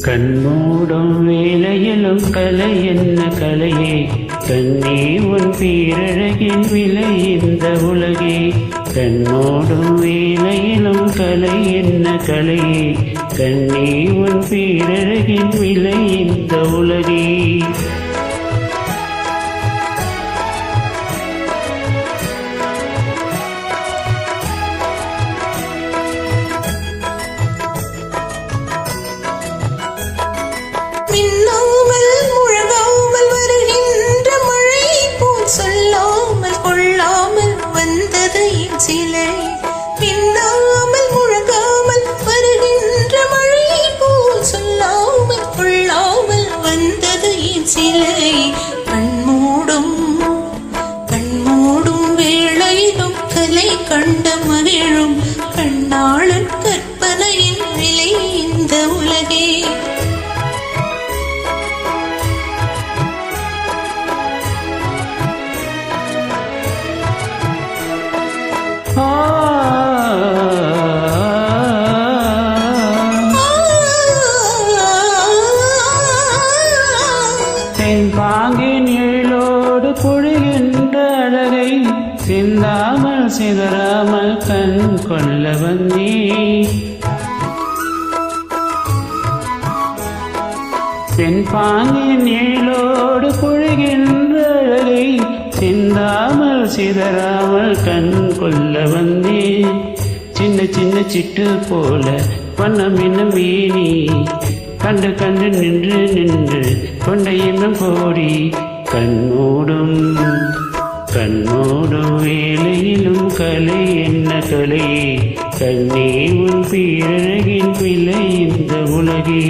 கண்மூடும் வேலையிலும் கலை என்ன கலையே கண்ணே உன் பேரழகின் விலை இந்த உலகே கண்மூடும் வேலையிலும் கலை என்ன கலையே கண்ணே உன் பேரழகின் விலை இந்த உலகே மின்னாமல் முழங்காமல் வருகின்ற மழை போல் சொல்லாமல் கொள்ளாமல் வந்தது என் சிலை மின்னாமல் முழங்காமல் வருகின்ற மழை போல் சொல்லாமல் கொள்ளாமல் வந்தது என் சிலை கண்மூடும் வேளையிலும் கலை கண்ட மகிழும் கண்ணாளன் கற்பனையின் விலை இந்த உலகே பாங்கின் எழிலோடு பொழிகின்ற அழகை சிந்தாமல் சிதறாமல் கண் கொள்ள வந்தே பெண் பாங்கின் எழிலோடு பொழிகின்ற அழகை சிந்தாமல் சிதறாமல் கண் கொள்ள வந்தே சின்ன சின்ன சிட்டு போல வண்ணம் என்னும் மீனி கண்டு கண்டு நின்று நின்று கொண்ட எண்ணம் கோடி கண்மூடும் வேலையிலும் கலை என்ன கலை கண்ணே உன் பேரழகின் விலை இந்த உலகே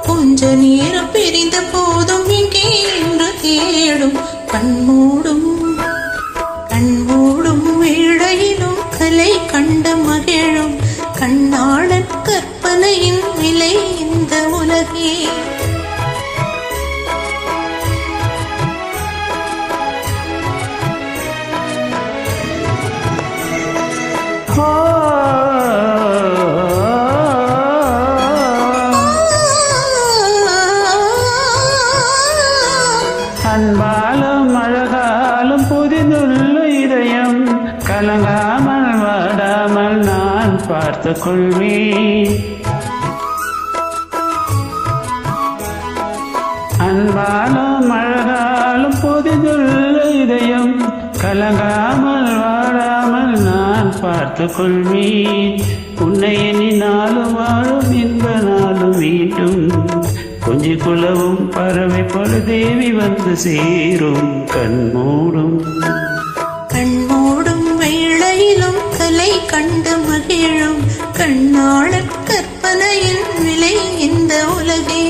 கொஞ்ச நேரம் பிரிந்த போதும் இங்கே என்று தேடும் கண்மூடும் வேளையிலும் கலை கண்ட மகிழும் கண்ணாளன் கற்பனையின் விலை இந்த உலகே அன்பாலும் அழகாலும் புதிதுள்ள இதயம் கலங்காமல் வாடாமல் நான் பார்த்து கொள்வேன் அன்பாலும் அழகாலும் புதிதுள்ள இதயம் கலங்காமல் வாடாமல் நான் பார்த்து கொள்வேன் உன்னை எண்ணினாலும் வாழும் இன்ப நாளும் மீண்டும் கொஞ்சி குலவும் பறவை போல தேவி வந்து சேரும் கண்மூடும் வேளையிலும் கலை கண்டு மகிழும் கண்ணாளன் கற்பனையின் விலை இந்த உலகே